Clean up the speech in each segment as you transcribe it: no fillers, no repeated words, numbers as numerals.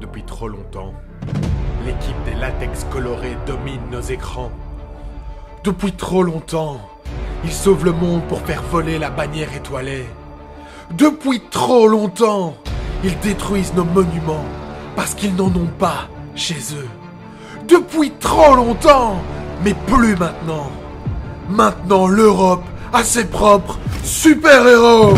Depuis trop longtemps, l'équipe des latex colorés domine nos écrans. Depuis trop longtemps, ils sauvent le monde pour faire voler la bannière étoilée. Depuis trop longtemps, ils détruisent nos monuments parce qu'ils n'en ont pas chez eux. Depuis trop longtemps, mais plus maintenant. Maintenant, l'Europe a ses propres super-héros.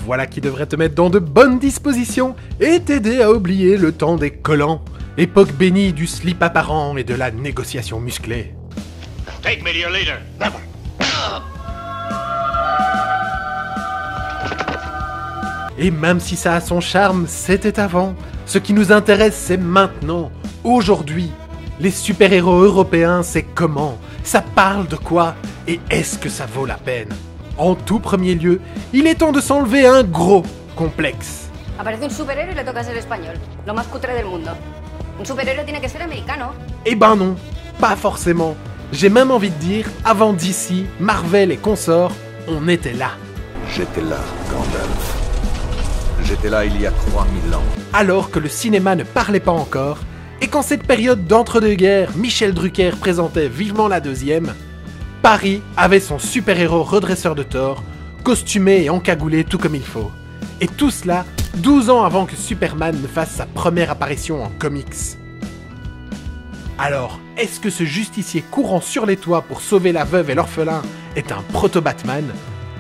Voilà qui devrait te mettre dans de bonnes dispositions et t'aider à oublier le temps des collants, époque bénie du slip apparent et de la négociation musclée. Take me to your leader. Never. Et même si ça a son charme, c'était avant. Ce qui nous intéresse, c'est maintenant, aujourd'hui. Les super-héros européens, c'est comment? Ça parle de quoi? Et est-ce que ça vaut la peine? En tout premier lieu, il est temps de s'enlever un gros complexe. Aparece un superhéroe y le toca ser español. Lo más cutre del mundo. Un superhéroe tiene que ser americano. Eh ben non, pas forcément. J'ai même envie de dire, avant DC, Marvel et consorts, on était là. J'étais là, Gandalf. J'étais là il y a 3000 ans. Alors que le cinéma ne parlait pas encore, et qu'en cette période d'entre-deux-guerres, Michel Drucker présentait vivement la deuxième, Paris avait son super-héros redresseur de tort, costumé et encagoulé tout comme il faut. Et tout cela 12 ans avant que Superman ne fasse sa première apparition en comics. Alors, est-ce que ce justicier courant sur les toits pour sauver la veuve et l'orphelin est un proto-Batman?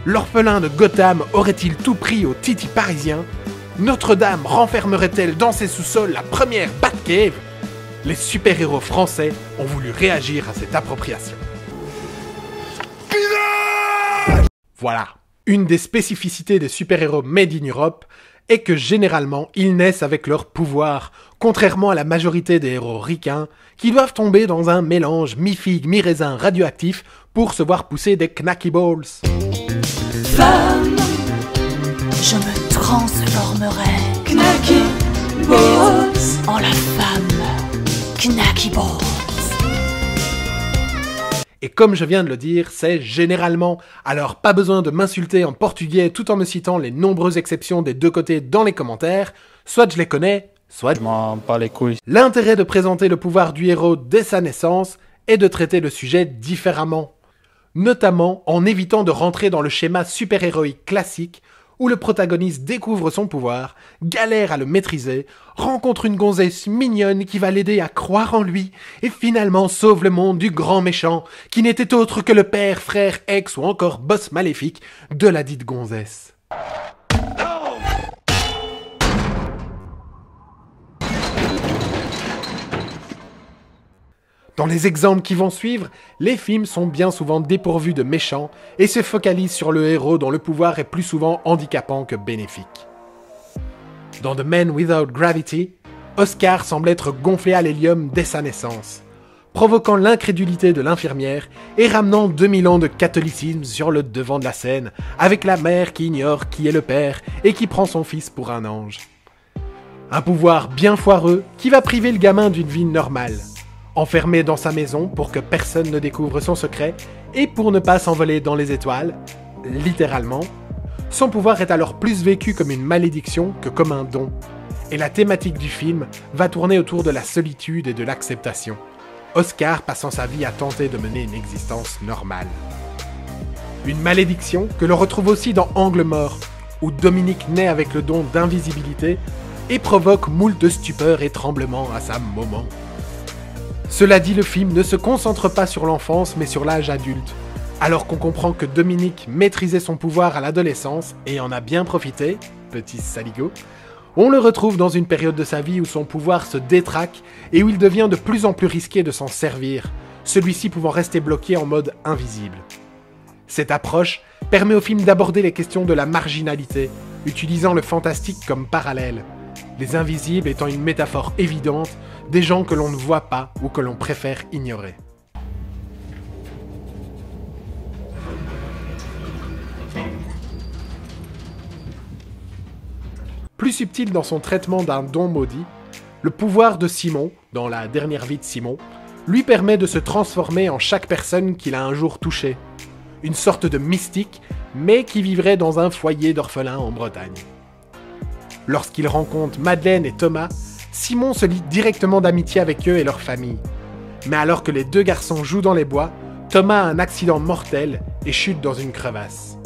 L'orphelin de Gotham aurait-il tout pris au Titi parisien? Notre-Dame renfermerait-elle dans ses sous-sols la première Batcave? Les super-héros français ont voulu réagir à cette appropriation. Voilà, une des spécificités des super-héros made in Europe est que généralement ils naissent avec leur pouvoir, contrairement à la majorité des héros ricains qui doivent tomber dans un mélange mi-figue, mi-raisin radioactif pour se voir pousser des knacky balls. Femme, je me transformerai Knacky Balls en la femme Knacky Balls. Et comme je viens de le dire, c'est généralement, alors pas besoin de m'insulter en portugais tout en me citant les nombreuses exceptions des deux côtés dans les commentaires, soit je les connais, soit je m'en bats les couilles. L'intérêt de présenter le pouvoir du héros dès sa naissance est de traiter le sujet différemment. Notamment en évitant de rentrer dans le schéma super-héroïque classique où le protagoniste découvre son pouvoir, galère à le maîtriser, rencontre une gonzesse mignonne qui va l'aider à croire en lui, et finalement sauve le monde du grand méchant, qui n'était autre que le père, frère, ex ou encore boss maléfique de la dite gonzesse. Dans les exemples qui vont suivre, les films sont bien souvent dépourvus de méchants et se focalisent sur le héros dont le pouvoir est plus souvent handicapant que bénéfique. Dans The Man Without Gravity, Oscar semble être gonflé à l'hélium dès sa naissance, provoquant l'incrédulité de l'infirmière et ramenant 2000 ans de catholicisme sur le devant de la scène, avec la mère qui ignore qui est le père et qui prend son fils pour un ange. Un pouvoir bien foireux qui va priver le gamin d'une vie normale. Enfermé dans sa maison pour que personne ne découvre son secret et pour ne pas s'envoler dans les étoiles, littéralement, son pouvoir est alors plus vécu comme une malédiction que comme un don. Et la thématique du film va tourner autour de la solitude et de l'acceptation. Oscar passant sa vie à tenter de mener une existence normale. Une malédiction que l'on retrouve aussi dans Angle mort, où Dominique naît avec le don d'invisibilité et provoque moult stupeurs et tremblements à sa maman. Cela dit, le film ne se concentre pas sur l'enfance mais sur l'âge adulte, alors qu'on comprend que Dominique maîtrisait son pouvoir à l'adolescence et en a bien profité, petit saligo. On le retrouve dans une période de sa vie où son pouvoir se détraque et où il devient de plus en plus risqué de s'en servir, celui-ci pouvant rester bloqué en mode invisible. Cette approche permet au film d'aborder les questions de la marginalité, utilisant le fantastique comme parallèle, les invisibles étant une métaphore évidente des gens que l'on ne voit pas ou que l'on préfère ignorer. Plus subtil dans son traitement d'un don maudit, le pouvoir de Simon, dans la dernière vie de Simon, lui permet de se transformer en chaque personne qu'il a un jour touchée. Une sorte de mystique, mais qui vivrait dans un foyer d'orphelins en Bretagne. Lorsqu'il rencontre Madeleine et Thomas, Simon se lie directement d'amitié avec eux et leur famille. Mais alors que les deux garçons jouent dans les bois, Thomas a un accident mortel et chute dans une crevasse.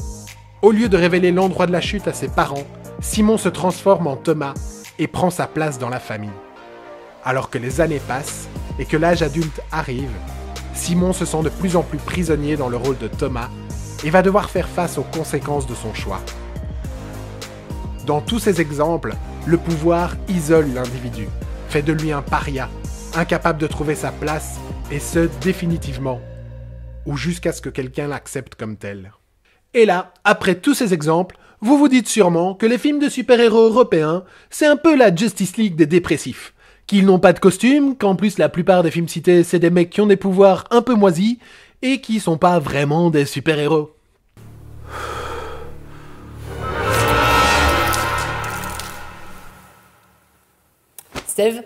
Au lieu de révéler l'endroit de la chute à ses parents, Simon se transforme en Thomas et prend sa place dans la famille. Alors que les années passent et que l'âge adulte arrive, Simon se sent de plus en plus prisonnier dans le rôle de Thomas et va devoir faire face aux conséquences de son choix. Dans tous ces exemples, le pouvoir isole l'individu, fait de lui un paria, incapable de trouver sa place, et ce, définitivement, ou jusqu'à ce que quelqu'un l'accepte comme tel. Et là, après tous ces exemples, vous vous dites sûrement que les films de super-héros européens, c'est un peu la Justice League des dépressifs. Qu'ils n'ont pas de costume, qu'en plus la plupart des films cités, c'est des mecs qui ont des pouvoirs un peu moisis, et qui sont pas vraiment des super-héros. Steve ?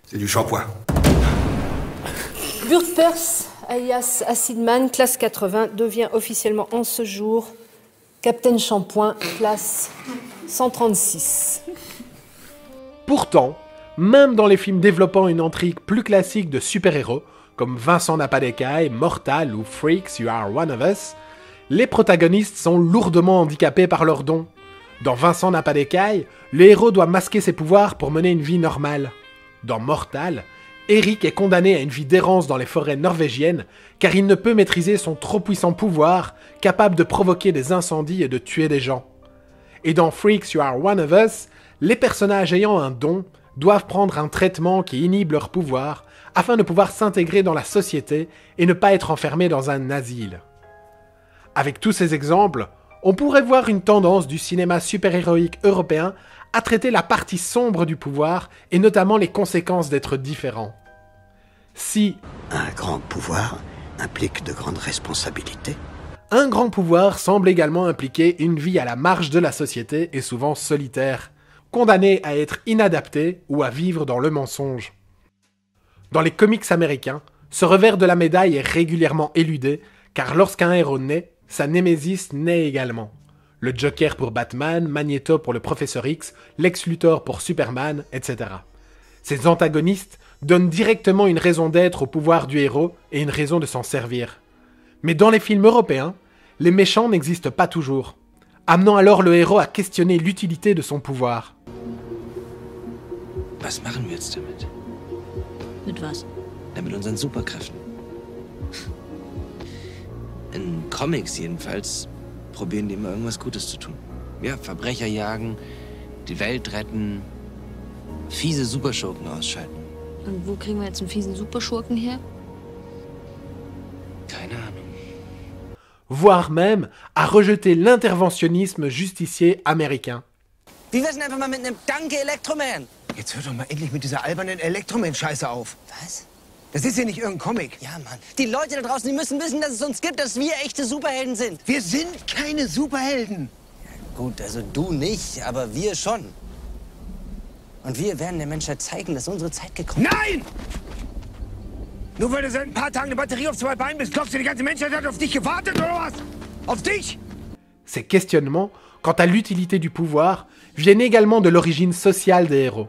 C'est du shampoing. Burt Perce, alias Acidman, classe 80, devient officiellement en ce jour Captain Shampoing, classe 136. Pourtant, même dans les films développant une intrigue plus classique de super-héros, comme Vincent n'a pas d'écailles, Mortal ou Freaks, You Are One of Us, les protagonistes sont lourdement handicapés par leurs dons. Dans Vincent n'a pas d'écailles, le héros doit masquer ses pouvoirs pour mener une vie normale. Dans Mortal, Eric est condamné à une vie d'errance dans les forêts norvégiennes car il ne peut maîtriser son trop puissant pouvoir capable de provoquer des incendies et de tuer des gens. Et dans Freaks, You Are One of Us, les personnages ayant un don doivent prendre un traitement qui inhibe leur pouvoir afin de pouvoir s'intégrer dans la société et ne pas être enfermés dans un asile. Avec tous ces exemples, on pourrait voir une tendance du cinéma super-héroïque européen à traiter la partie sombre du pouvoir et notamment les conséquences d'être différent. Si un grand pouvoir implique de grandes responsabilités, un grand pouvoir semble également impliquer une vie à la marge de la société et souvent solitaire, condamnée à être inadaptée ou à vivre dans le mensonge. Dans les comics américains, ce revers de la médaille est régulièrement éludé, car lorsqu'un héros naît, sa némésis naît également. Le Joker pour Batman, Magneto pour le Professeur X, Lex Luthor pour Superman, etc. Ces antagonistes donnent directement une raison d'être au pouvoir du héros et une raison de s'en servir. Mais dans les films européens, les méchants n'existent pas toujours, amenant alors le héros à questionner l'utilité de son pouvoir. Was machen wir jetzt damit? Mit was? Ja, mit unseren Superkräften. In Comics jedenfalls probieren die immer irgendwas Gutes zu tun. Ja, Verbrecher jagen, die Welt retten, fiese Superschurken ausschalten. Und wo kriegen wir jetzt einen fiesen Superschurken her? Keine Ahnung. Voire même à rejeter l'interventionnisme justicier américain. Wie wär's denn einfach mal mit einem Danke Elektroman? Jetzt hör doch mal endlich mit dieser albernen Elektroman-Scheiße auf. Was? Das ist ja nicht irgendein Comic. Ja, Mann. Die Leute da draußen, die müssen wissen, dass es uns gibt, dass wir echte Superhelden sind. Wir sind keine Superhelden. Ja, gut, also du nicht, aber wir schon. Und wir werden der Menschheit zeigen, dass unsere Zeit gekommen ist. Nein! Nur weil du seit ein paar Tagen eine Batterie auf 2 Beinen bist, glaubst du, die ganze Menschheit hat auf dich gewartet, oder was? Auf dich? Ces questionnements, quant à l'utilité du pouvoir, viennent également de l'origine sociale des héros.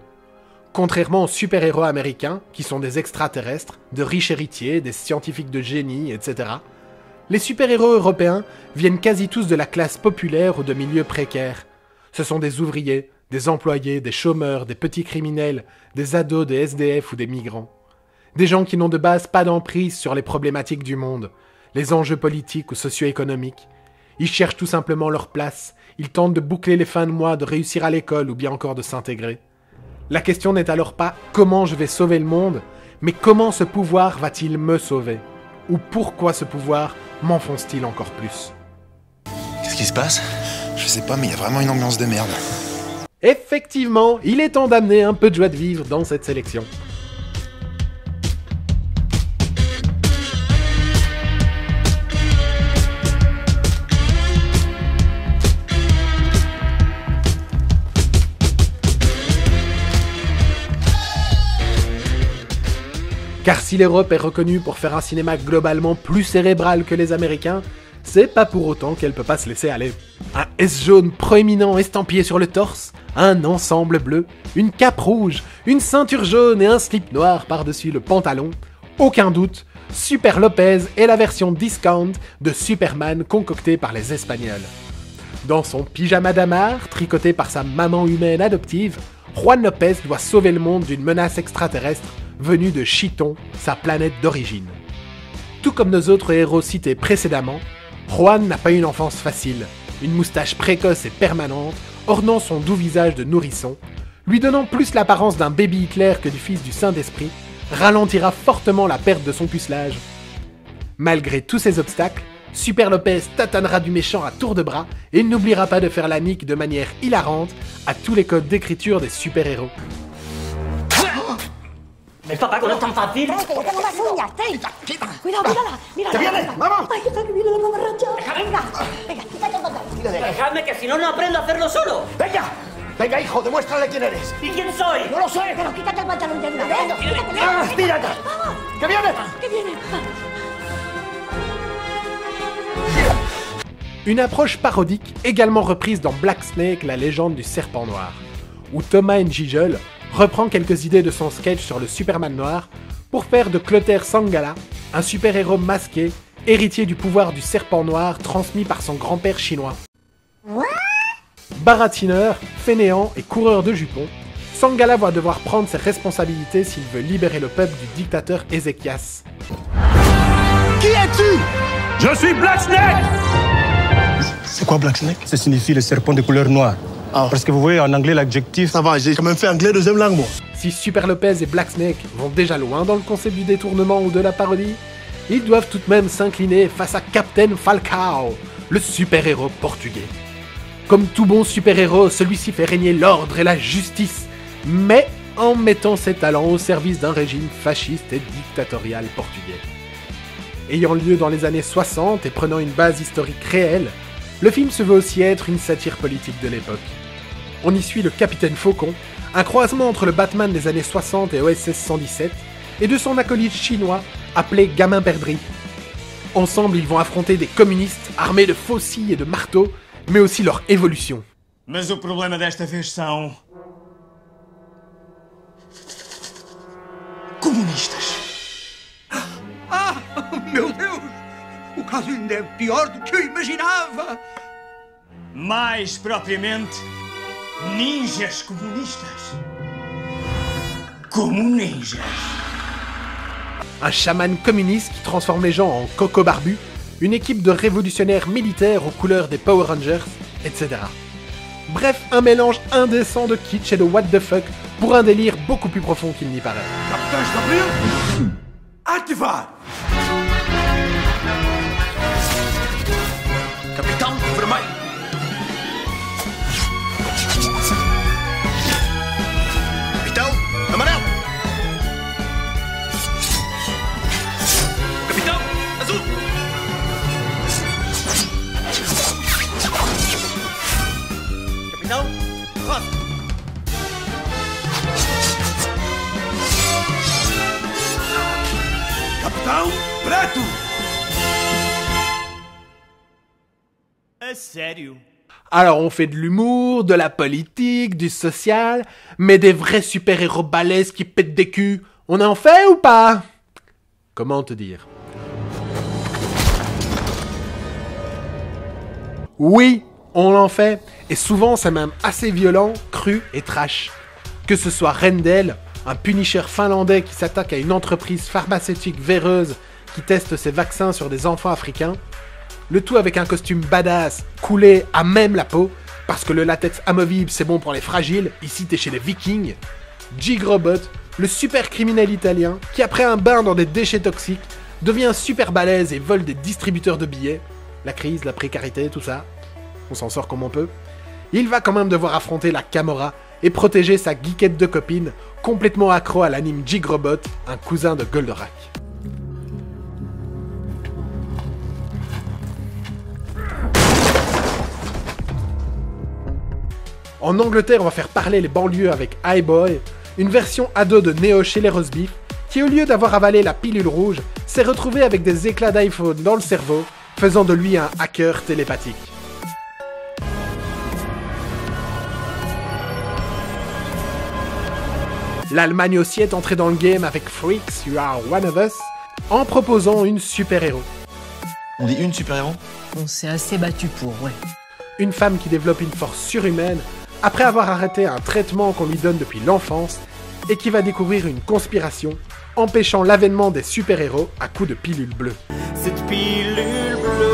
Contrairement aux super-héros américains, qui sont des extraterrestres, de riches héritiers, des scientifiques de génie, etc., les super-héros européens viennent quasi tous de la classe populaire ou de milieux précaires. Ce sont des ouvriers, des employés, des chômeurs, des petits criminels, des ados, des SDF ou des migrants. Des gens qui n'ont de base pas d'emprise sur les problématiques du monde, les enjeux politiques ou socio-économiques. Ils cherchent tout simplement leur place, ils tentent de boucler les fins de mois, de réussir à l'école ou bien encore de s'intégrer. La question n'est alors pas « comment je vais sauver le monde ?», mais « comment ce pouvoir va-t-il me sauver ?» Ou « pourquoi ce pouvoir m'enfonce-t-il encore plus ?» Qu'est-ce qui se passe? Je sais pas, mais il y a vraiment une ambiance de merde. Effectivement, il est temps d'amener un peu de joie de vivre dans cette sélection. Car si l'Europe est reconnue pour faire un cinéma globalement plus cérébral que les Américains, c'est pas pour autant qu'elle peut pas se laisser aller. Un S jaune proéminent estampillé sur le torse, un ensemble bleu, une cape rouge, une ceinture jaune et un slip noir par-dessus le pantalon. Aucun doute, Super Lopez est la version discount de Superman concoctée par les Espagnols. Dans son pyjama damar, tricoté par sa maman humaine adoptive, Juan Lopez doit sauver le monde d'une menace extraterrestre venue de Chiton, sa planète d'origine. Tout comme nos autres héros cités précédemment, Juan n'a pas eu une enfance facile, une moustache précoce et permanente, ornant son doux visage de nourrisson, lui donnant plus l'apparence d'un baby Hitler que du fils du Saint-Esprit, ralentira fortement la perte de son pucelage. Malgré tous ces obstacles, Super Lopez tâtonnera du méchant à tour de bras et n'oubliera pas de faire la nique de manière hilarante à tous les codes d'écriture des super-héros. Mais papá, no es tan fácil. Que yo tengo más uñas, ten. Cuidado, mírala, mírala. ¡Que viene! ¡Vamos! Ay, que viene la mamarracha. Venga, venga, quítate el pantalón. Dejadme que si no, no aprendo a hacerlo solo. ¡Venga! ¡Venga, hijo, demuéstrale quién eres! ¿Y quién soy? ¡No lo sé! Pero quítate el pantalón ya de una vez. Quítatelo. ¡Ah, tírate! Vamos. ¡Que viene! Que viene. Une approche parodique également reprise dans Black Snake, la légende du serpent noir, où Thomas Njigel reprend quelques idées de son sketch sur le Superman noir pour faire de Clotaire Sangala un super-héros masqué, héritier du pouvoir du serpent noir transmis par son grand-père chinois. Baratineur, fainéant et coureur de jupons, Sangala va devoir prendre ses responsabilités s'il veut libérer le peuple du dictateur Ézéchias. Qui es-tu? Je suis Black Snake! C'est quoi Black Snake? Ça signifie le serpent de couleur noire. Ah. Parce que vous voyez, en anglais, l'adjectif... Ça va, j'ai quand même fait anglais deuxième langue, moi. Si Super Lopez et Black Snake vont déjà loin dans le concept du détournement ou de la parodie, ils doivent tout de même s'incliner face à Captain Falcao, le super-héros portugais. Comme tout bon super-héros, celui-ci fait régner l'ordre et la justice, mais en mettant ses talents au service d'un régime fasciste et dictatorial portugais. Ayant lieu dans les années 60 et prenant une base historique réelle, le film se veut aussi être une satire politique de l'époque. On y suit le Capitaine Faucon, un croisement entre le Batman des années 60 et OSS 117, et de son acolyte chinois appelé Gamin Perdrix. Ensemble, ils vont affronter des communistes armés de faux scies et de marteaux, mais aussi leur évolution. Mas o problema desta vez são... comunistas. Ah, meu Deus! O caso ainda é pior do que eu imaginava! Mais propriamente, ninjas comunistas. Como ninjas. Un chaman communiste qui transforme les gens en coco barbu, une équipe de révolutionnaires militaires aux couleurs des Power Rangers, etc. Bref, un mélange indécent de kitsch et de what the fuck pour un délire beaucoup plus profond qu'il n'y paraît. Capitães de Abril, ativar! Capitão Vermelho! Capitão Amarelo! Capitão Azul! Capitão Rosa. Capitão Preto! A sério? Alors on fait de l'humour, de la politique, du social, mais des vrais super-héros balèzes qui pètent des culs, on en fait ou pas? Comment te dire? Oui, on en fait, et souvent c'est même assez violent, cru et trash. Que ce soit Rendell, un Punisher finlandais qui s'attaque à une entreprise pharmaceutique véreuse qui teste ses vaccins sur des enfants africains, le tout avec un costume badass, coulé à même la peau, parce que le latex amovible c'est bon pour les fragiles, ici t'es chez les vikings. Jigrobot, le super criminel italien, qui après un bain dans des déchets toxiques, devient super balèze et vole des distributeurs de billets. La crise, la précarité, tout ça. On s'en sort comme on peut. Il va quand même devoir affronter la Camorra et protéger sa geekette de copine, complètement accro à l'anime Jigrobot, un cousin de Goldorak. En Angleterre, on va faire parler les banlieues avec Highboy, une version ado de Neo chez les Roast Beef, qui au lieu d'avoir avalé la pilule rouge, s'est retrouvé avec des éclats d'iPhone dans le cerveau, faisant de lui un hacker télépathique. L'Allemagne aussi est entrée dans le game avec Freaks, You Are One of Us, en proposant une super-héros. On dit une super-héros? On s'est assez battu pour, ouais. Une femme qui développe une force surhumaine après avoir arrêté un traitement qu'on lui donne depuis l'enfance et qui va découvrir une conspiration empêchant l'avènement des super-héros à coups de pilules bleues. Cette pilule bleue.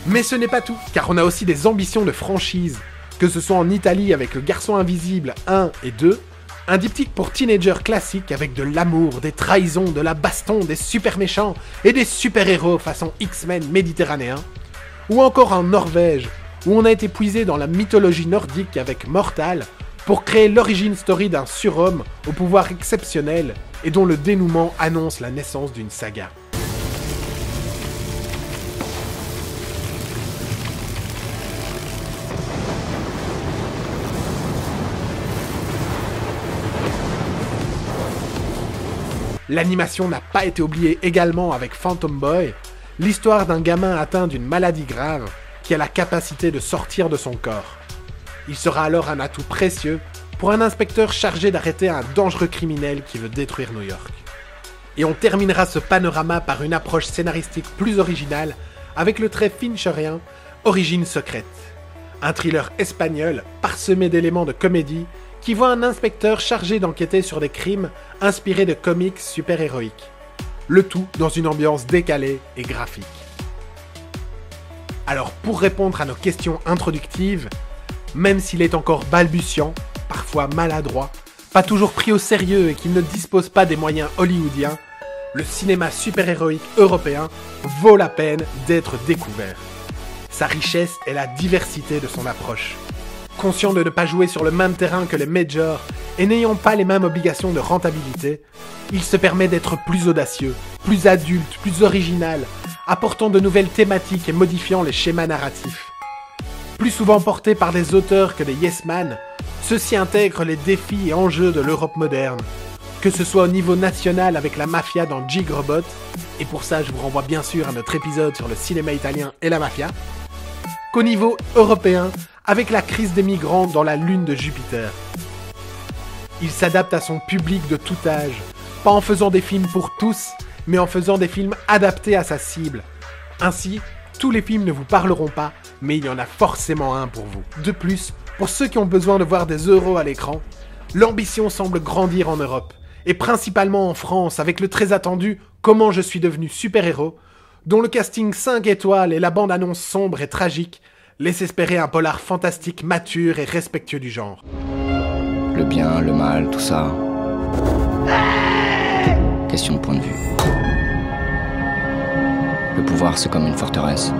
Mais ce n'est pas tout, car on a aussi des ambitions de franchise, que ce soit en Italie avec Le Garçon Invisible 1 et 2, un diptyque pour teenagers classique avec de l'amour, des trahisons, de la baston, des super méchants et des super-héros façon X-Men méditerranéen, ou encore en Norvège, où on a été puisé dans la mythologie nordique avec Mortal pour créer l'origine story d'un surhomme au pouvoir exceptionnel et dont le dénouement annonce la naissance d'une saga. L'animation n'a pas été oubliée également avec Phantom Boy, l'histoire d'un gamin atteint d'une maladie grave qui a la capacité de sortir de son corps. Il sera alors un atout précieux pour un inspecteur chargé d'arrêter un dangereux criminel qui veut détruire New York. Et on terminera ce panorama par une approche scénaristique plus originale avec le trait fincherien Origine secrète, un thriller espagnol parsemé d'éléments de comédie qui voit un inspecteur chargé d'enquêter sur des crimes inspirés de comics super-héroïques. Le tout dans une ambiance décalée et graphique. Alors pour répondre à nos questions introductives, même s'il est encore balbutiant, parfois maladroit, pas toujours pris au sérieux et qu'il ne dispose pas des moyens hollywoodiens, le cinéma super-héroïque européen vaut la peine d'être découvert. Sa richesse est la diversité de son approche. Conscient de ne pas jouer sur le même terrain que les majors et n'ayant pas les mêmes obligations de rentabilité, il se permet d'être plus audacieux, plus adulte, plus original, apportant de nouvelles thématiques et modifiant les schémas narratifs. Plus souvent portés par des auteurs que des yes-man, ceux-ci intègrent les défis et enjeux de l'Europe moderne, que ce soit au niveau national avec la mafia dans Jigrobot, et pour ça je vous renvoie bien sûr à notre épisode sur le cinéma italien et la mafia, qu'au niveau européen avec la crise des migrants dans la lune de Jupiter. Il s'adapte à son public de tout âge, pas en faisant des films pour tous, mais en faisant des films adaptés à sa cible. Ainsi, tous les films ne vous parleront pas, mais il y en a forcément un pour vous. De plus, pour ceux qui ont besoin de voir des euros à l'écran, l'ambition semble grandir en Europe, et principalement en France avec le très attendu « Comment je suis devenu super-héros », dont le casting 5 étoiles et la bande-annonce sombre et tragique laissent espérer un polar fantastique mature et respectueux du genre. Le bien, le mal, tout ça... Question de point de vue. Le pouvoir, c'est comme une forteresse.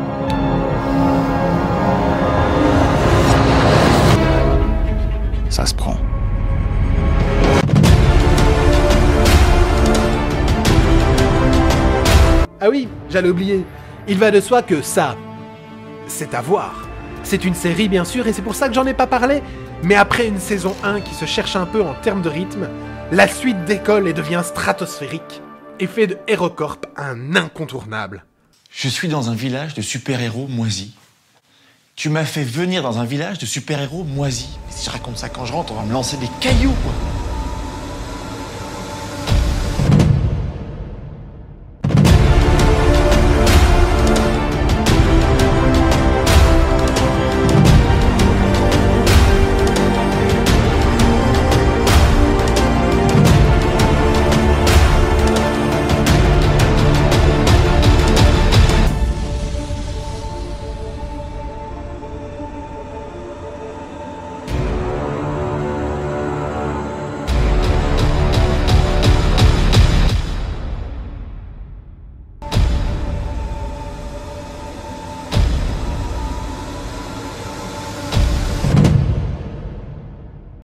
Ça se prend. Ah oui, j'allais oublier. Il va de soi que ça, c'est à voir. C'est une série bien sûr et c'est pour ça que j'en ai pas parlé. Mais après une saison 1 qui se cherche un peu en termes de rythme, la suite décolle et devient stratosphérique. Et fait de HeroCorp un incontournable. Je suis dans un village de super-héros moisis. Tu m'as fait venir dans un village de super-héros moisis. Si je raconte ça quand je rentre, on va me lancer des cailloux, quoi.